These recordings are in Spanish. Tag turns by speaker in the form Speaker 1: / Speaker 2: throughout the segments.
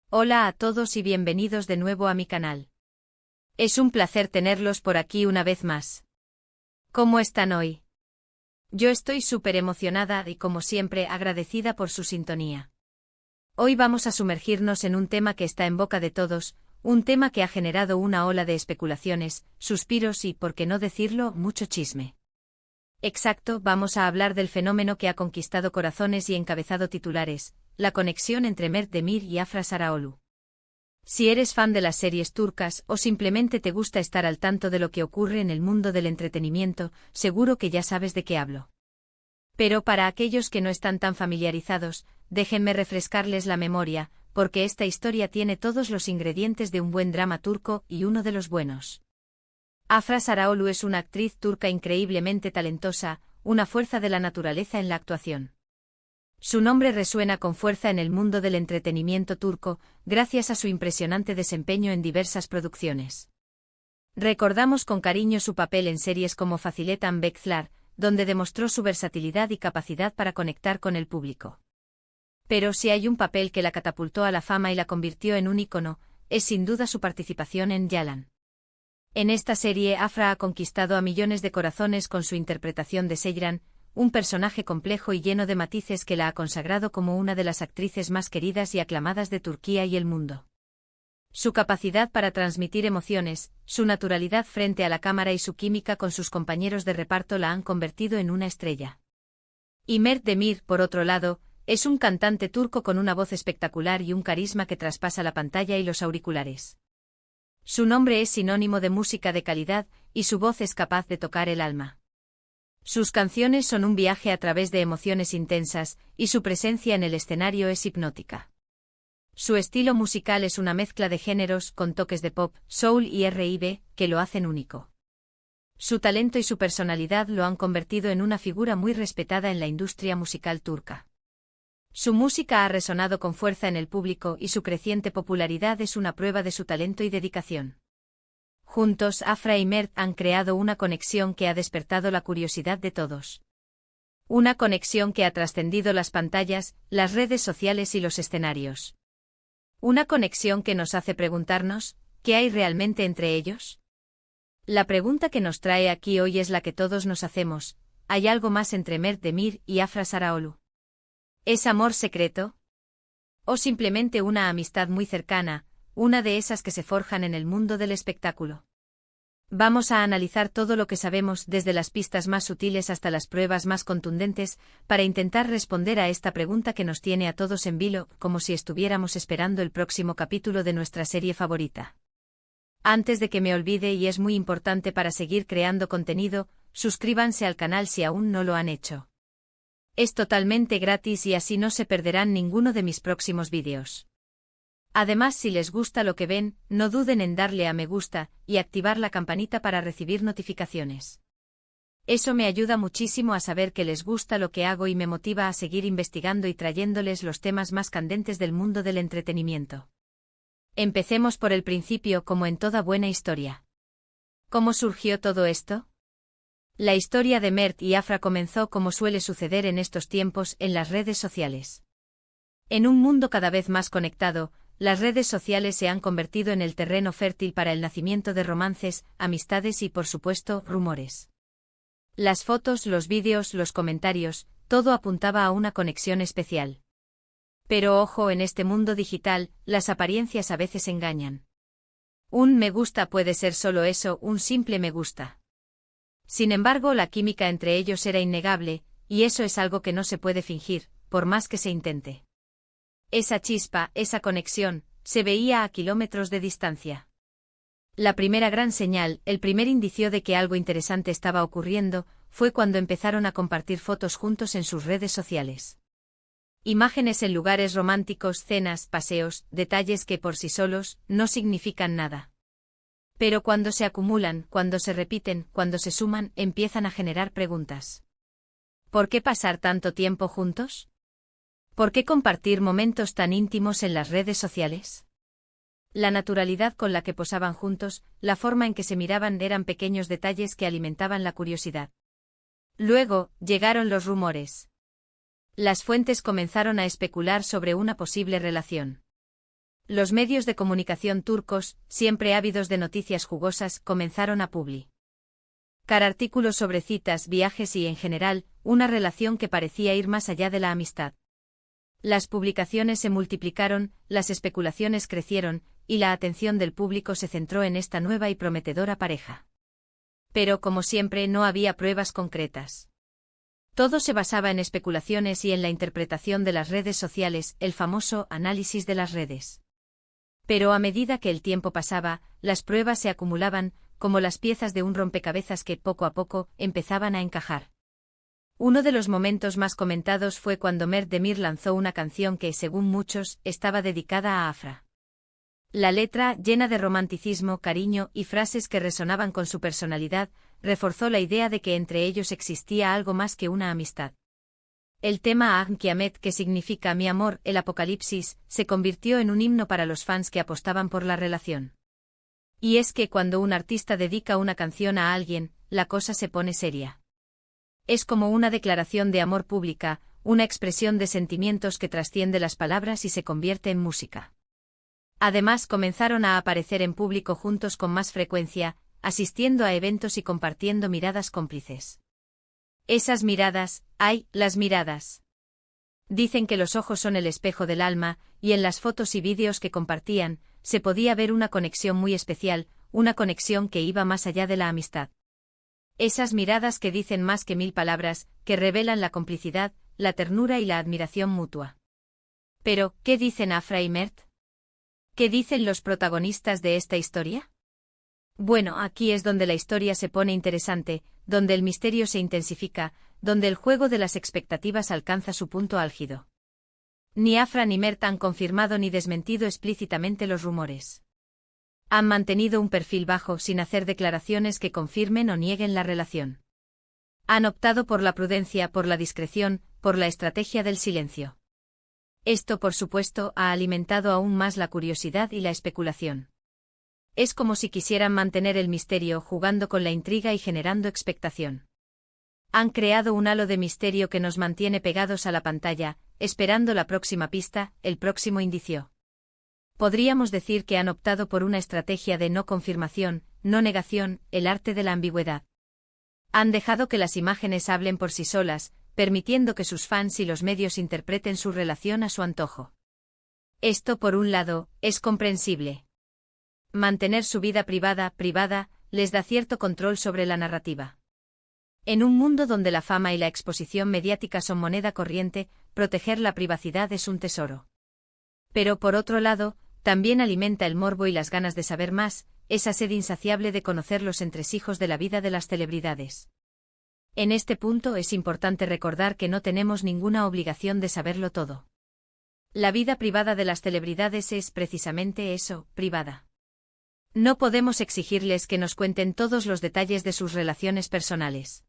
Speaker 1: Hola a todos y bienvenidos de nuevo a mi canal. Es un placer tenerlos por aquí una vez más. ¿Cómo están hoy? Yo estoy súper emocionada y como siempre agradecida por su sintonía. Hoy vamos a sumergirnos en un tema que está en boca de todos, un tema que ha generado una ola de especulaciones, suspiros y, por qué no decirlo, mucho chisme. Exacto, vamos a hablar del fenómeno que ha conquistado corazones y encabezado titulares, la conexión entre Mert Demir y Afra Saraaoğlu. Si eres fan de las series turcas o simplemente te gusta estar al tanto de lo que ocurre en el mundo del entretenimiento, seguro que ya sabes de qué hablo. Pero para aquellos que no están tan familiarizados, déjenme refrescarles la memoria, porque esta historia tiene todos los ingredientes de un buen drama turco y uno de los buenos. Afra Saraaoğlu es una actriz turca increíblemente talentosa, una fuerza de la naturaleza en la actuación. Su nombre resuena con fuerza en el mundo del entretenimiento turco, gracias a su impresionante desempeño en diversas producciones. Recordamos con cariño su papel en series como Faziletan Bekçiler, donde demostró su versatilidad y capacidad para conectar con el público. Pero si hay un papel que la catapultó a la fama y la convirtió en un ícono, es sin duda su participación en Yalan. En esta serie Afra ha conquistado a millones de corazones con su interpretación de Seyran, un personaje complejo y lleno de matices que la ha consagrado como una de las actrices más queridas y aclamadas de Turquía y el mundo. Su capacidad para transmitir emociones, su naturalidad frente a la cámara y su química con sus compañeros de reparto la han convertido en una estrella. Y Mert Demir, por otro lado, es un cantante turco con una voz espectacular y un carisma que traspasa la pantalla y los auriculares. Su nombre es sinónimo de música de calidad, y su voz es capaz de tocar el alma. Sus canciones son un viaje a través de emociones intensas, y su presencia en el escenario es hipnótica. Su estilo musical es una mezcla de géneros con toques de pop, soul y R&B, que lo hacen único. Su talento y su personalidad lo han convertido en una figura muy respetada en la industria musical turca. Su música ha resonado con fuerza en el público y su creciente popularidad es una prueba de su talento y dedicación. Juntos, Afra y Mert han creado una conexión que ha despertado la curiosidad de todos. Una conexión que ha trascendido las pantallas, las redes sociales y los escenarios. Una conexión que nos hace preguntarnos, ¿qué hay realmente entre ellos? La pregunta que nos trae aquí hoy es la que todos nos hacemos, ¿hay algo más entre Mert Demir y Afra Saraaoğlu? ¿Es amor secreto? ¿O simplemente una amistad muy cercana, una de esas que se forjan en el mundo del espectáculo? Vamos a analizar todo lo que sabemos desde las pistas más sutiles hasta las pruebas más contundentes, para intentar responder a esta pregunta que nos tiene a todos en vilo, como si estuviéramos esperando el próximo capítulo de nuestra serie favorita. Antes de que me olvide, y es muy importante para seguir creando contenido, suscríbanse al canal si aún no lo han hecho. Es totalmente gratis y así no se perderán ninguno de mis próximos vídeos. Además, si les gusta lo que ven, no duden en darle a me gusta y activar la campanita para recibir notificaciones. Eso me ayuda muchísimo a saber que les gusta lo que hago y me motiva a seguir investigando y trayéndoles los temas más candentes del mundo del entretenimiento. Empecemos por el principio, como en toda buena historia. ¿Cómo surgió todo esto? La historia de Mert y Afra comenzó, como suele suceder en estos tiempos, en las redes sociales. En un mundo cada vez más conectado, las redes sociales se han convertido en el terreno fértil para el nacimiento de romances, amistades y, por supuesto, rumores. Las fotos, los vídeos, los comentarios, todo apuntaba a una conexión especial. Pero ojo, en este mundo digital, las apariencias a veces engañan. Un me gusta puede ser solo eso, un simple me gusta. Sin embargo, la química entre ellos era innegable, y eso es algo que no se puede fingir, por más que se intente. Esa chispa, esa conexión, se veía a kilómetros de distancia. La primera gran señal, el primer indicio de que algo interesante estaba ocurriendo, fue cuando empezaron a compartir fotos juntos en sus redes sociales. Imágenes en lugares románticos, cenas, paseos, detalles que por sí solos no significan nada. Pero cuando se acumulan, cuando se repiten, cuando se suman, empiezan a generar preguntas. ¿Por qué pasar tanto tiempo juntos? ¿Por qué compartir momentos tan íntimos en las redes sociales? La naturalidad con la que posaban juntos, la forma en que se miraban eran pequeños detalles que alimentaban la curiosidad. Luego, llegaron los rumores. Las fuentes comenzaron a especular sobre una posible relación. Los medios de comunicación turcos, siempre ávidos de noticias jugosas, comenzaron a publicar artículos sobre citas, viajes y, en general, una relación que parecía ir más allá de la amistad. Las publicaciones se multiplicaron, las especulaciones crecieron, y la atención del público se centró en esta nueva y prometedora pareja. Pero, como siempre, no había pruebas concretas. Todo se basaba en especulaciones y en la interpretación de las redes sociales, el famoso análisis de las redes. Pero a medida que el tiempo pasaba, las pruebas se acumulaban, como las piezas de un rompecabezas que, poco a poco, empezaban a encajar. Uno de los momentos más comentados fue cuando Mert Demir lanzó una canción que, según muchos, estaba dedicada a Afra. La letra, llena de romanticismo, cariño y frases que resonaban con su personalidad, reforzó la idea de que entre ellos existía algo más que una amistad. El tema Ahm Kiamet, que significa mi amor, el apocalipsis, se convirtió en un himno para los fans que apostaban por la relación. Y es que cuando un artista dedica una canción a alguien, la cosa se pone seria. Es como una declaración de amor pública, una expresión de sentimientos que trasciende las palabras y se convierte en música. Además, comenzaron a aparecer en público juntos con más frecuencia, asistiendo a eventos y compartiendo miradas cómplices. Esas miradas, ¡ay, las miradas! Dicen que los ojos son el espejo del alma, y en las fotos y vídeos que compartían, se podía ver una conexión muy especial, una conexión que iba más allá de la amistad. Esas miradas que dicen más que 1000 palabras, que revelan la complicidad, la ternura y la admiración mutua. Pero, ¿qué dicen Afra y Mert? ¿Qué dicen los protagonistas de esta historia? Bueno, aquí es donde la historia se pone interesante, donde el misterio se intensifica, donde el juego de las expectativas alcanza su punto álgido. Ni Afra ni Mert han confirmado ni desmentido explícitamente los rumores. Han mantenido un perfil bajo sin hacer declaraciones que confirmen o nieguen la relación. Han optado por la prudencia, por la discreción, por la estrategia del silencio. Esto, por supuesto, ha alimentado aún más la curiosidad y la especulación. Es como si quisieran mantener el misterio, jugando con la intriga y generando expectación. Han creado un halo de misterio que nos mantiene pegados a la pantalla, esperando la próxima pista, el próximo indicio. Podríamos decir que han optado por una estrategia de no confirmación, no negación, el arte de la ambigüedad. Han dejado que las imágenes hablen por sí solas, permitiendo que sus fans y los medios interpreten su relación a su antojo. Esto, por un lado, es comprensible. Mantener su vida privada, les da cierto control sobre la narrativa. En un mundo donde la fama y la exposición mediática son moneda corriente, proteger la privacidad es un tesoro. Pero por otro lado, también alimenta el morbo y las ganas de saber más, esa sed insaciable de conocer los entresijos de la vida de las celebridades. En este punto es importante recordar que no tenemos ninguna obligación de saberlo todo. La vida privada de las celebridades es precisamente eso, privada. No podemos exigirles que nos cuenten todos los detalles de sus relaciones personales.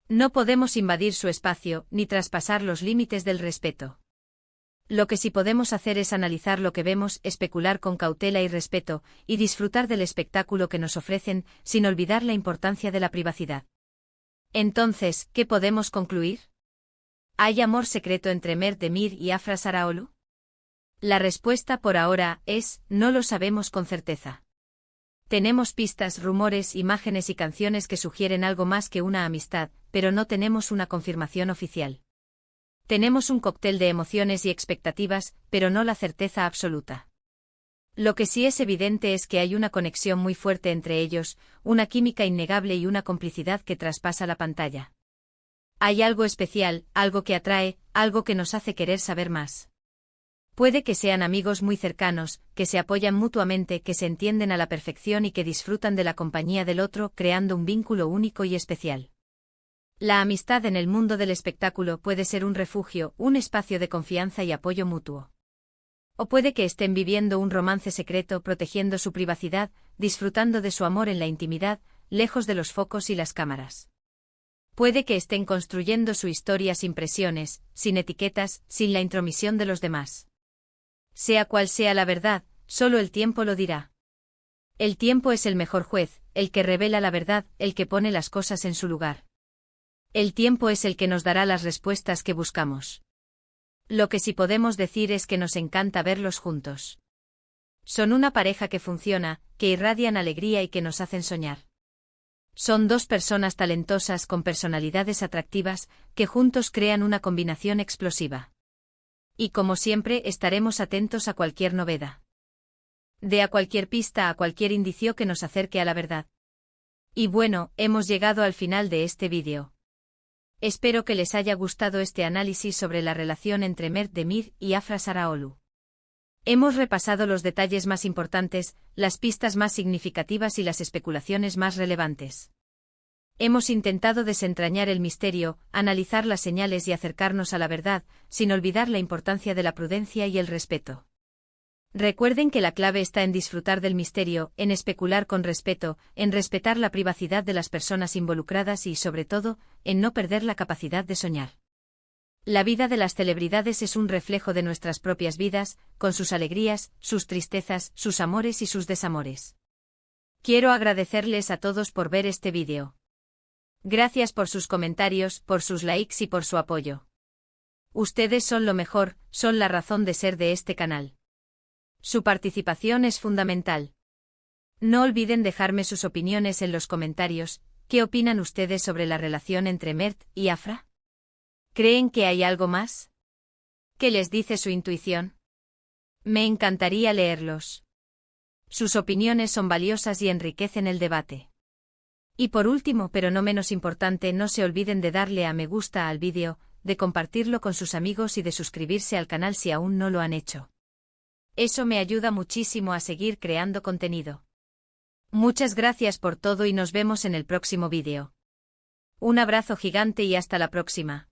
Speaker 1: No podemos invadir su espacio, ni traspasar los límites del respeto. Lo que sí podemos hacer es analizar lo que vemos, especular con cautela y respeto, y disfrutar del espectáculo que nos ofrecen, sin olvidar la importancia de la privacidad. Entonces, ¿qué podemos concluir? ¿Hay amor secreto entre Mert Demir y Afra Sarıoğlu? La respuesta por ahora es, no lo sabemos con certeza. Tenemos pistas, rumores, imágenes y canciones que sugieren algo más que una amistad, pero no tenemos una confirmación oficial. Tenemos un cóctel de emociones y expectativas, pero no la certeza absoluta. Lo que sí es evidente es que hay una conexión muy fuerte entre ellos, una química innegable y una complicidad que traspasa la pantalla. Hay algo especial, algo que atrae, algo que nos hace querer saber más. Puede que sean amigos muy cercanos, que se apoyan mutuamente, que se entienden a la perfección y que disfrutan de la compañía del otro, creando un vínculo único y especial. La amistad en el mundo del espectáculo puede ser un refugio, un espacio de confianza y apoyo mutuo. O puede que estén viviendo un romance secreto, protegiendo su privacidad, disfrutando de su amor en la intimidad, lejos de los focos y las cámaras. Puede que estén construyendo su historia sin presiones, sin etiquetas, sin la intromisión de los demás. Sea cual sea la verdad, solo el tiempo lo dirá. El tiempo es el mejor juez, el que revela la verdad, el que pone las cosas en su lugar. El tiempo es el que nos dará las respuestas que buscamos. Lo que sí podemos decir es que nos encanta verlos juntos. Son una pareja que funciona, que irradian alegría y que nos hacen soñar. Son dos personas talentosas con personalidades atractivas, que juntos crean una combinación explosiva. Y como siempre estaremos atentos a cualquier novedad. De a cualquier pista, a cualquier indicio que nos acerque a la verdad. Y bueno, hemos llegado al final de este vídeo. Espero que les haya gustado este análisis sobre la relación entre Mert Demir y Afra Saraoglu. Hemos repasado los detalles más importantes, las pistas más significativas y las especulaciones más relevantes. Hemos intentado desentrañar el misterio, analizar las señales y acercarnos a la verdad, sin olvidar la importancia de la prudencia y el respeto. Recuerden que la clave está en disfrutar del misterio, en especular con respeto, en respetar la privacidad de las personas involucradas y, sobre todo, en no perder la capacidad de soñar. La vida de las celebridades es un reflejo de nuestras propias vidas, con sus alegrías, sus tristezas, sus amores y sus desamores. Quiero agradecerles a todos por ver este vídeo. Gracias por sus comentarios, por sus likes y por su apoyo. Ustedes son lo mejor, son la razón de ser de este canal. Su participación es fundamental. No olviden dejarme sus opiniones en los comentarios. ¿Qué opinan ustedes sobre la relación entre Mert y Afra? ¿Creen que hay algo más? ¿Qué les dice su intuición? Me encantaría leerlos. Sus opiniones son valiosas y enriquecen el debate. Y por último, pero no menos importante, no se olviden de darle a me gusta al vídeo, de compartirlo con sus amigos y de suscribirse al canal si aún no lo han hecho. Eso me ayuda muchísimo a seguir creando contenido. Muchas gracias por todo y nos vemos en el próximo vídeo. Un abrazo gigante y hasta la próxima.